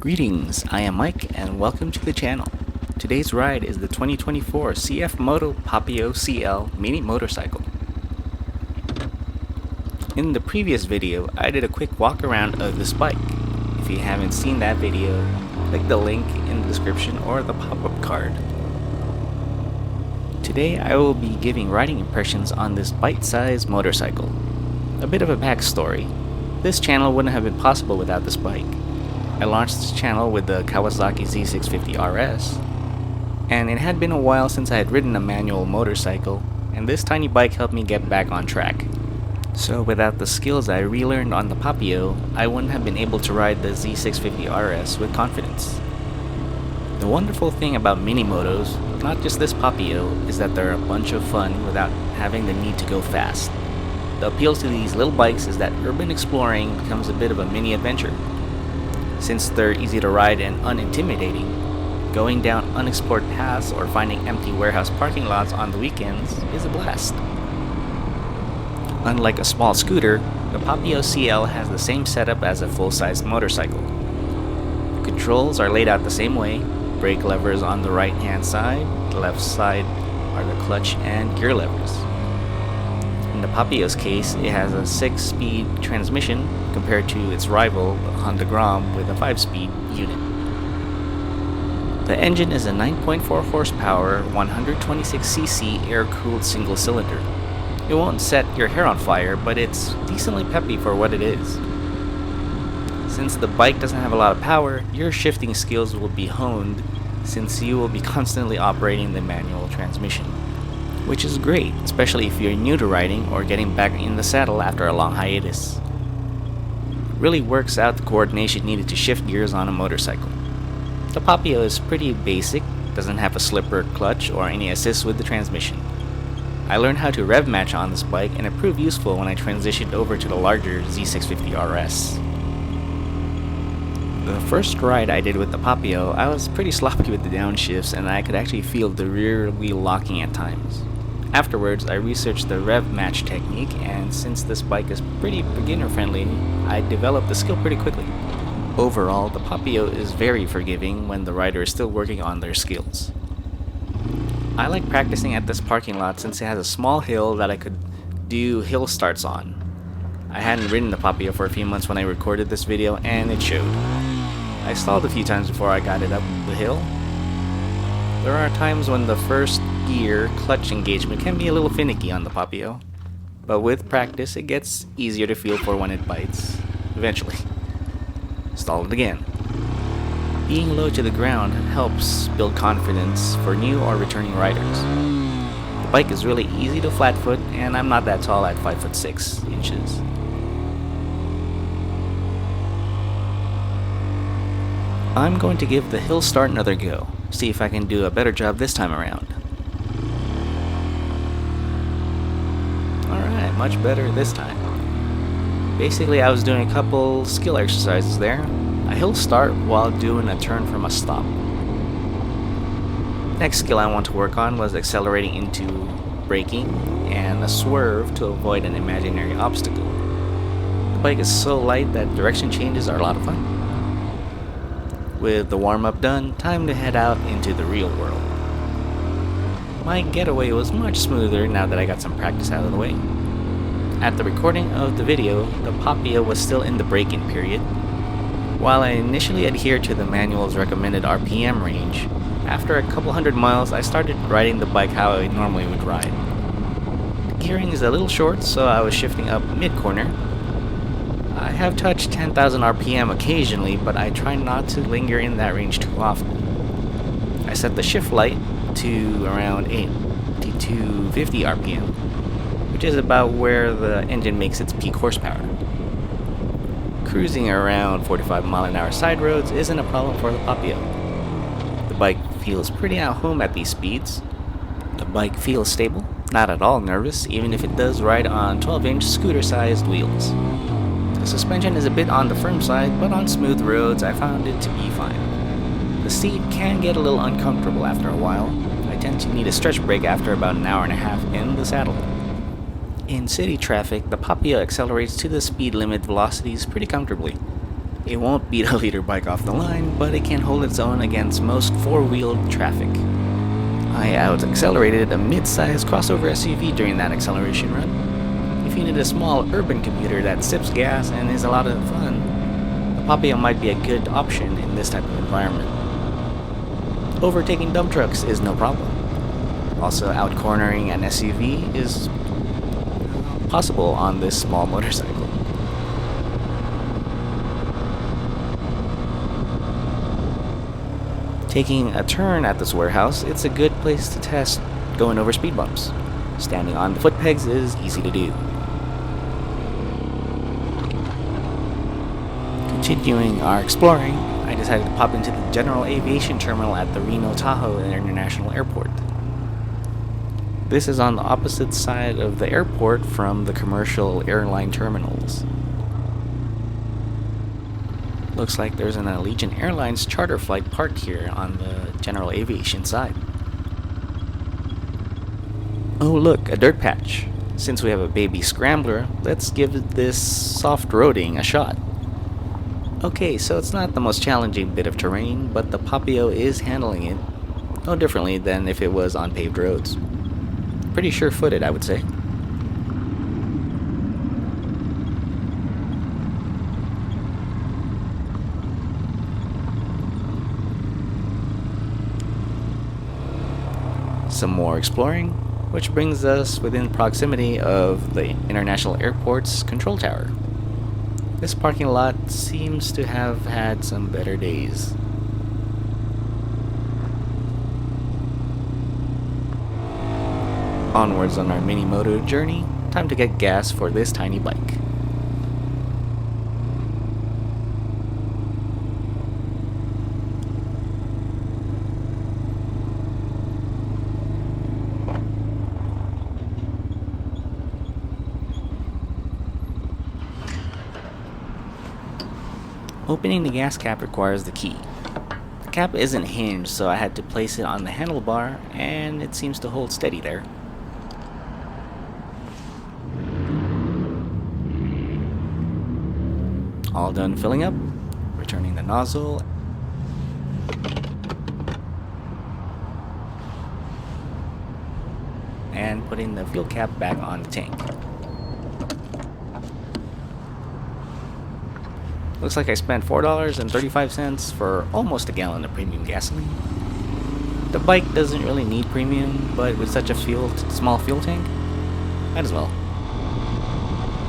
Greetings, I am Mike and welcome to the channel. Today's ride is the 2024 CF Moto Papio CL mini motorcycle. In the previous video, I did a quick walk around of this bike. If you haven't seen that video, click the link in the description or the pop-up card. Today I will be giving riding impressions on this bite-sized motorcycle. A bit of a backstory. This channel wouldn't have been possible without this bike. I launched this channel with the Kawasaki Z650 RS, and it had been a while since I had ridden a manual motorcycle, and this tiny bike helped me get back on track. So without the skills I relearned on the Papio, I wouldn't have been able to ride the Z650 RS with confidence. The wonderful thing about mini motos, not just this Papio, is that they're a bunch of fun without having the need to go fast. The appeal to these little bikes is that urban exploring becomes a bit of a mini adventure. Since they're easy to ride and unintimidating, going down unexplored paths or finding empty warehouse parking lots on the weekends is a blast. Unlike a small scooter, the Papio CL has the same setup as a full-sized motorcycle. The controls are laid out the same way. Brake levers on the right hand side, the left side are the clutch and gear levers. In the Papio's case, it has a 6-speed transmission compared to its rival, the Honda Grom, with a 5-speed unit. The engine is a 9.4 horsepower, 126cc air-cooled single-cylinder. It won't set your hair on fire, but it's decently peppy for what it is. Since the bike doesn't have a lot of power, your shifting skills will be honed since you will be constantly operating the manual transmission, which is great, especially if you're new to riding or getting back in the saddle after a long hiatus. It really works out the coordination needed to shift gears on a motorcycle. The Papio is pretty basic, doesn't have a slipper clutch or any assist with the transmission. I learned how to rev match on this bike and it proved useful when I transitioned over to the larger Z650 RS. The first ride I did with the Papio, I was pretty sloppy with the downshifts and I could actually feel the rear wheel locking at times. Afterwards, I researched the rev match technique, and since this bike is pretty beginner friendly, I developed the skill pretty quickly. Overall, the Papio is very forgiving when the rider is still working on their skills. I like practicing at this parking lot since it has a small hill that I could do hill starts on. I hadn't ridden the Papio for a few months when I recorded this video, and it showed. I stalled a few times before I got it up the hill. There are times when the first gear clutch engagement can be a little finicky on the Papio, but with practice it gets easier to feel for when it bites, eventually. Stall it again. Being low to the ground helps build confidence for new or returning riders. The bike is really easy to flat foot, and I'm not that tall at 5'6" inches. I'm going to give the hill start another go, see if I can do a better job this time around. Alright, much better this time. Basically, I was doing a couple skill exercises there. A hill start while doing a turn from a stop. Next skill I want to work on was accelerating into braking and a swerve to avoid an imaginary obstacle. The bike is so light that direction changes are a lot of fun. With the warm-up done, time to head out into the real world. My getaway was much smoother now that I got some practice out of the way. At the recording of the video, the Papio was still in the braking period. While I initially adhered to the manual's recommended RPM range, after a couple hundred miles I started riding the bike how I normally would ride. The gearing is a little short, so I was shifting up mid-corner. I have touched 10,000 RPM occasionally, but I try not to linger in that range too often. I set the shift light to around 80 to 50 RPM, which is about where the engine makes its peak horsepower. Cruising around 45 mile/h side roads isn't a problem for the Papio. The bike feels pretty at home at these speeds. The bike feels stable, not at all nervous, even if it does ride on 12-inch scooter-sized wheels. The suspension is a bit on the firm side, but on smooth roads I found it to be fine. The seat can get a little uncomfortable after a while. I tend to need a stretch break after about an hour and a half in the saddle. In city traffic, the Papio accelerates to the speed limit velocities pretty comfortably. It won't beat a leader bike off the line, but it can hold its own against most four-wheeled traffic. I out-accelerated a mid-sized crossover SUV during that acceleration run. If you need a small urban commuter that sips gas and is a lot of fun, the Papio might be a good option in this type of environment. Overtaking dump trucks is no problem. Also, out-cornering an SUV is possible on this small motorcycle. Taking a turn at this warehouse, it's a good place to test going over speed bumps. Standing on the foot pegs is easy to do. Continuing our exploring, I decided to pop into the general aviation terminal at the Reno Tahoe International Airport. This is on the opposite side of the airport from the commercial airline terminals. Looks like there's an Allegiant Airlines charter flight parked here on the general aviation side. Oh look, a dirt patch. Since we have a baby scrambler, let's give this soft roading a shot. Okay, so it's not the most challenging bit of terrain, but the Papio is handling it no differently than if it was on paved roads. Pretty sure-footed, I would say. Some more exploring, which brings us within proximity of the International Airport's control tower. This parking lot seems to have had some better days. Onwards on our mini moto journey, time to get gas for this tiny bike. Opening the gas cap requires the key. The cap isn't hinged, so I had to place it on the handlebar, and it seems to hold steady there. All done filling up, returning the nozzle, and putting the fuel cap back on the tank. Looks like I spent $4.35 for almost a gallon of premium gasoline. The bike doesn't really need premium, but with such a small fuel tank, might as well.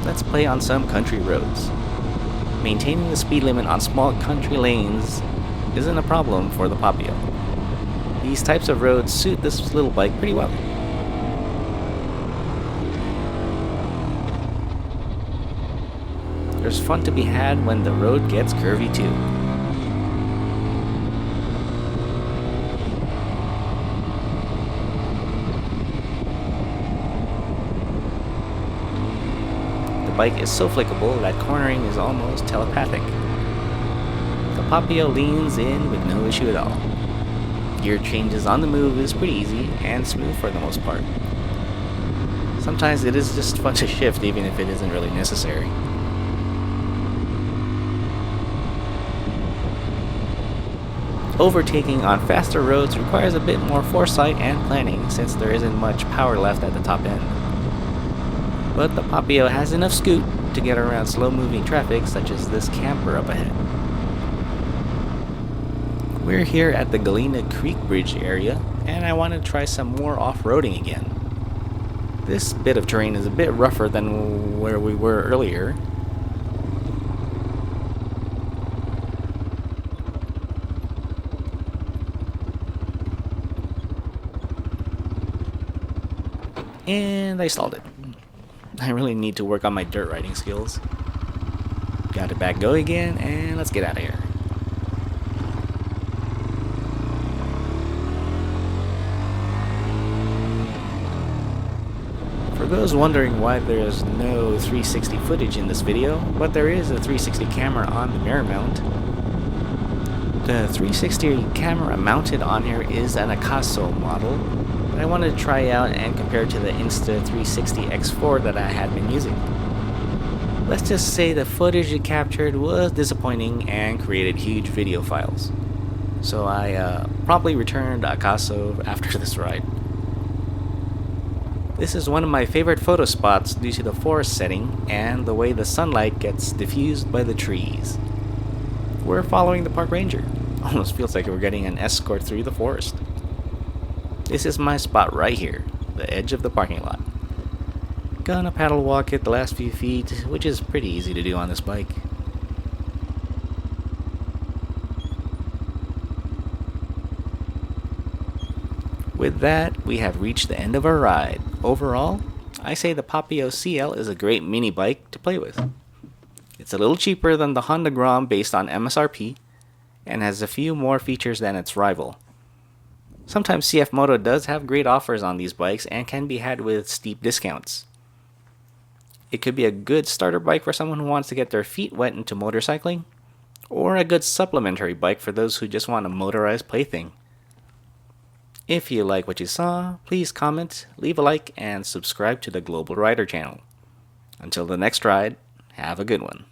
Let's play on some country roads. Maintaining the speed limit on small country lanes isn't a problem for the Papio. These types of roads suit this little bike pretty well. There's fun to be had when the road gets curvy too. The bike is so flickable that cornering is almost telepathic. The Papio leans in with no issue at all. Gear changes on the move is pretty easy and smooth for the most part. Sometimes it is just fun to shift even if it isn't really necessary. Overtaking on faster roads requires a bit more foresight and planning since there isn't much power left at the top end. But the Papio has enough scoot to get around slow-moving traffic such as this camper up ahead. We're here at the Galena Creek Bridge area, and I want to try some more off-roading again. This bit of terrain is a bit rougher than where we were earlier. And I stalled it. I really need to work on my dirt riding skills. Got it back go again, and let's get out of here. For those wondering why there's no 360 footage in this video, but there is a 360 camera on the mirror mount. The 360 camera mounted on here is an XO model, but I wanted to try out and compare to the Insta360 X4 that I had been using. Let's just say the footage it captured was disappointing and created huge video files. So I promptly returned Akaso after this ride. This is one of my favorite photo spots due to the forest setting and the way the sunlight gets diffused by the trees. We're following the park ranger. Almost feels like we're getting an escort through the forest. This is my spot right here, the edge of the parking lot. Gonna paddle walk it the last few feet, which is pretty easy to do on this bike. With that, we have reached the end of our ride. Overall, I say the Papio CL is a great mini bike to play with. It's a little cheaper than the Honda Grom based on MSRP, and has a few more features than its rival. Sometimes CF Moto does have great offers on these bikes and can be had with steep discounts. It could be a good starter bike for someone who wants to get their feet wet into motorcycling, or a good supplementary bike for those who just want a motorized plaything. If you like what you saw, please comment, leave a like, and subscribe to the Global Rider channel. Until the next ride, have a good one.